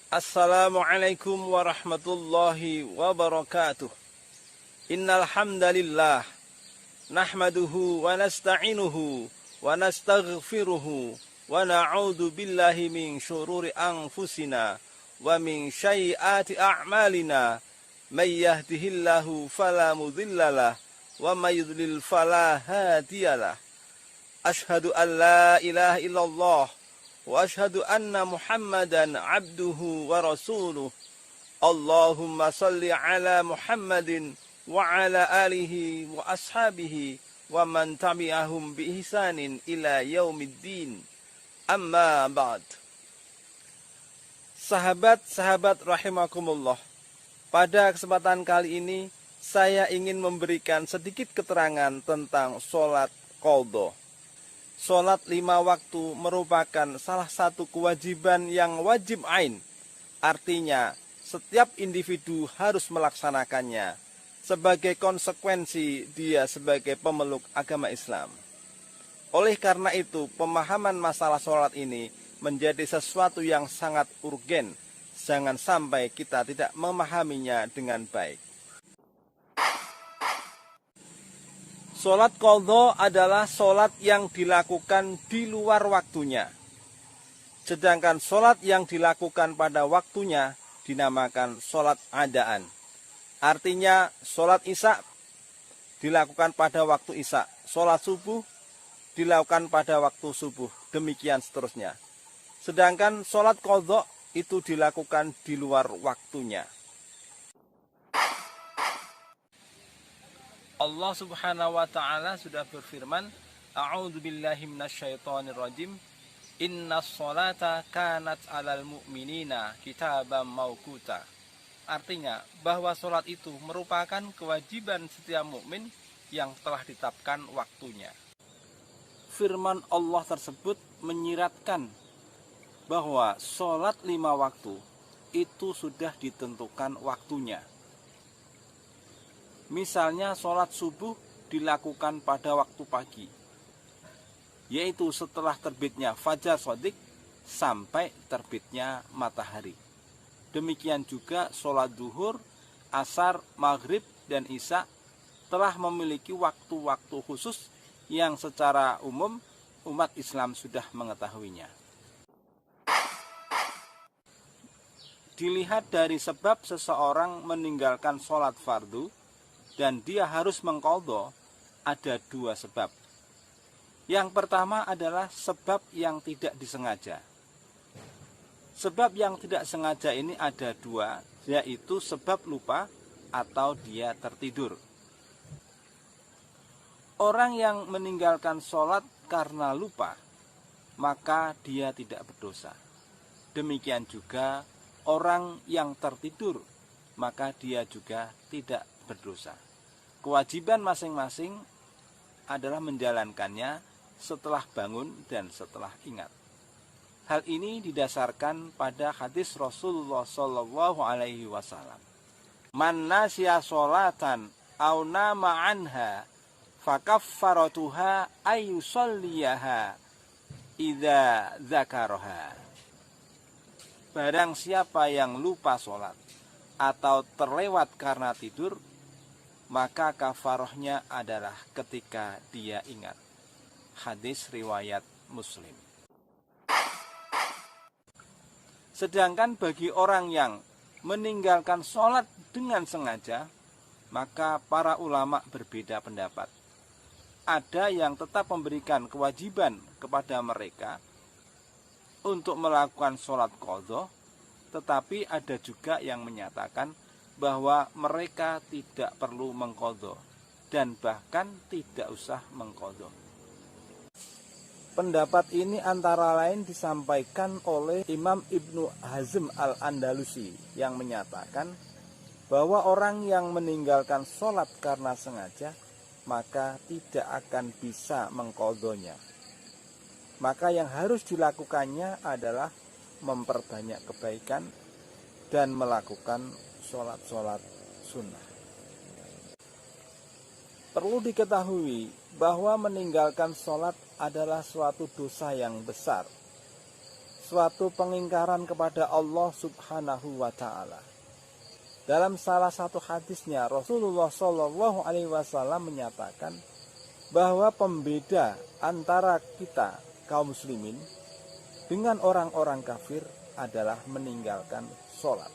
Assalamualaikum warahmatullahi wabarakatuh. Innal hamdalillah nahmaduhu wa nasta'inuhu wa nastaghfiruhu wa na'udzu billahi min syururi anfusina wa min sayyiati a'malina. May yahdihillahu fala mudhillalah wa may yudlil fala hadiyalah. Ashhadu an la ilaha illallah wa ashhadu anna Muhammadan abduhu wa rasuluh. Allahumma salli ala Muhammadin wa ala alihi wa ashabihi wa man tabi'ahum bi ihsanin ila yaumiddin. Amma ba'd. Sahabat-sahabat rahimakumullah, pada kesempatan kali ini saya ingin memberikan sedikit keterangan tentang sholat qadha. Sholat 5 waktu merupakan salah satu kewajiban yang wajib ain. Artinya, setiap individu harus melaksanakannya sebagai konsekuensi dia sebagai pemeluk agama Islam. Oleh karena itu, pemahaman masalah sholat ini menjadi sesuatu yang sangat urgen. Jangan sampai kita tidak memahaminya dengan baik. Sholat qadha adalah sholat yang dilakukan di luar waktunya. Sedangkan sholat yang dilakukan pada waktunya dinamakan sholat adaan. Artinya sholat isya dilakukan pada waktu isya, sholat subuh dilakukan pada waktu subuh, demikian seterusnya. Sedangkan sholat qadha itu dilakukan di luar waktunya. Allah subhanahu wa ta'ala sudah berfirman, A'udzu billahi minasyaitonir rajim, Innas sholata kanat alal mu'minina kitaban mauquta. Artinya bahwa sholat itu merupakan kewajiban setiap mukmin yang telah ditetapkan waktunya. Firman Allah tersebut menyiratkan bahwa sholat 5 waktu itu sudah ditentukan waktunya. Misalnya sholat subuh dilakukan pada waktu pagi, yaitu setelah terbitnya fajar shadiq sampai terbitnya matahari. Demikian juga sholat zuhur, asar, maghrib, dan isya telah memiliki waktu-waktu khusus yang secara umum umat Islam sudah mengetahuinya. Dilihat dari sebab seseorang meninggalkan sholat fardu dan dia harus mengqadha, ada 2 sebab. Yang pertama adalah sebab yang tidak disengaja. Sebab yang tidak sengaja ini ada 2, yaitu sebab lupa atau dia tertidur. Orang yang meninggalkan sholat karena lupa, maka dia tidak berdosa. Demikian juga orang yang tertidur, maka dia juga tidak berdosa. Kewajiban masing-masing adalah menjalankannya setelah bangun dan setelah ingat. Hal ini didasarkan pada hadis Rasulullah SAW. Man nasiya sholatan aw nama anha fakaffaratuha ayyusalliyaha idza dzakaraha. Barang siapa yang lupa sholat atau terlewat karena tidur, maka kafarahnya adalah ketika dia ingat. Hadis riwayat Muslim. Sedangkan bagi orang yang meninggalkan sholat dengan sengaja, maka para ulama berbeda pendapat. Ada yang tetap memberikan kewajiban kepada mereka untuk melakukan sholat qadha, tetapi ada juga yang menyatakan bahwa mereka tidak perlu mengqadha dan bahkan tidak usah mengqadha. Pendapat ini antara lain disampaikan oleh Imam Ibnu Hazm al-Andalusi yang menyatakan bahwa orang yang meninggalkan sholat karena sengaja maka tidak akan bisa mengqadhanya. Maka yang harus dilakukannya adalah memperbanyak kebaikan dan melakukan sholat-sholat sunnah. Perlu diketahui bahwa meninggalkan sholat adalah suatu dosa yang besar. suatu pengingkaran kepada Allah Subhanahu wa Ta'ala. Dalam salah satu hadisnya, Rasulullah Shallallahu Alaihi Wasallam menyatakan bahwa pembeda antara kita kaum muslimin dengan orang-orang kafir adalah meninggalkan sholat.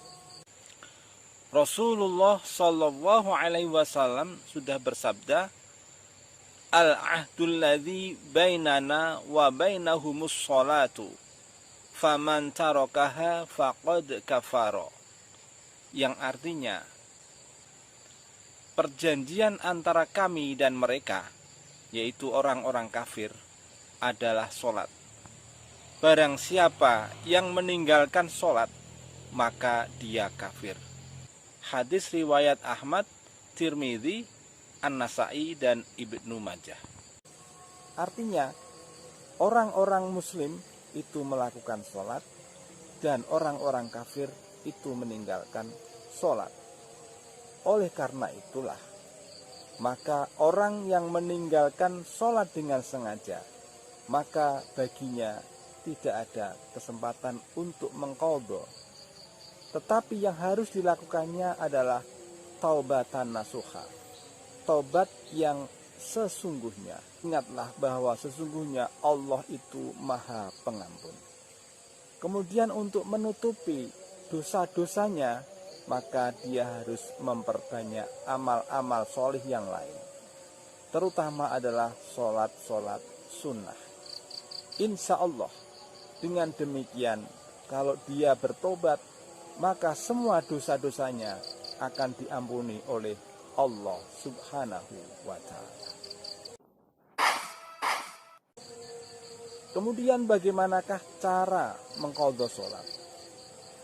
Rasulullah Shallallahu Alaihi Wasallam sudah bersabda, al-ahdul ladzi bainana wa bainahumus sholatu, faman tarakaha faqad kafara. Yang artinya, perjanjian antara kami dan mereka, yaitu orang-orang kafir, adalah sholat. Barang siapa yang meninggalkan sholat, maka dia kafir. Hadis riwayat Ahmad, Tirmidzi, An-Nasa'i, dan Ibnu Majah. Artinya, orang-orang muslim itu melakukan sholat, dan orang-orang kafir itu meninggalkan sholat. Oleh karena itulah, maka orang yang meninggalkan sholat dengan sengaja, maka baginya tidak ada kesempatan untuk mengqadha. Tetapi yang harus dilakukannya adalah taubatan nasuha, taubat yang sesungguhnya. Ingatlah bahwa sesungguhnya Allah itu Maha Pengampun. Kemudian untuk menutupi dosa-dosanya, maka dia harus memperbanyak amal-amal solih yang lain, terutama adalah sholat-sholat sunnah. Insya Allah, dengan demikian, kalau dia bertobat, maka semua dosa-dosanya akan diampuni oleh Allah Subhanahu wa Ta'ala. Kemudian bagaimanakah cara mengqadha sholat?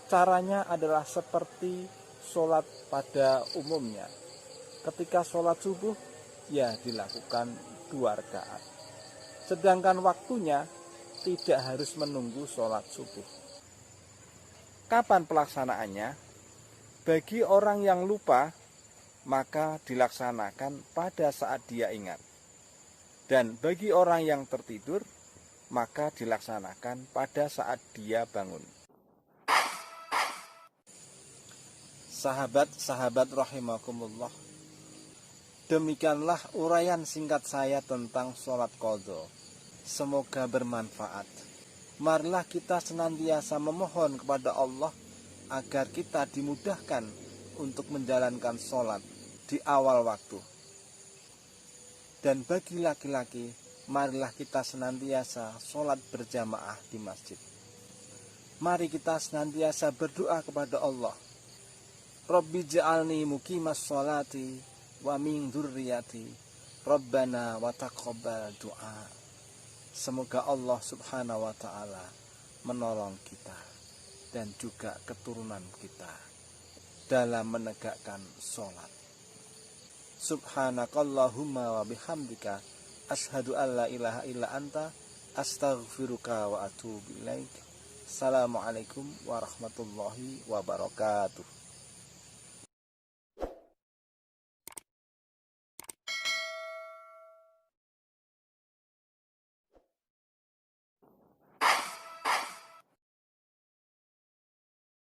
Caranya adalah seperti sholat pada umumnya. Ketika sholat subuh, ya dilakukan 2 rakaat. Sedangkan waktunya tidak harus menunggu sholat subuh. Kapan pelaksanaannya? Bagi orang yang lupa, maka dilaksanakan pada saat dia ingat. Dan bagi orang yang tertidur, maka dilaksanakan pada saat dia bangun. Sahabat-sahabat rahimakumullah, demikianlah uraian singkat saya tentang sholat qadha. Semoga bermanfaat. Marilah kita senantiasa memohon kepada Allah agar kita dimudahkan untuk menjalankan sholat di awal waktu. Dan bagi laki-laki, marilah kita senantiasa sholat berjamaah di masjid. Mari kita senantiasa berdoa kepada Allah. Rabbi ja'alni muqimas sholati wa min dzurriyyati Rabbana wa taqabbal du'a. Semoga Allah Subhanahu wa Ta'ala menolong kita dan juga keturunan kita dalam menegakkan sholat. Subhanakallahumma wa bihamdika asyhadu an la ilaha illa anta astaghfiruka wa atubu ilaik. Assalamualaikum warahmatullahi wabarakatuh.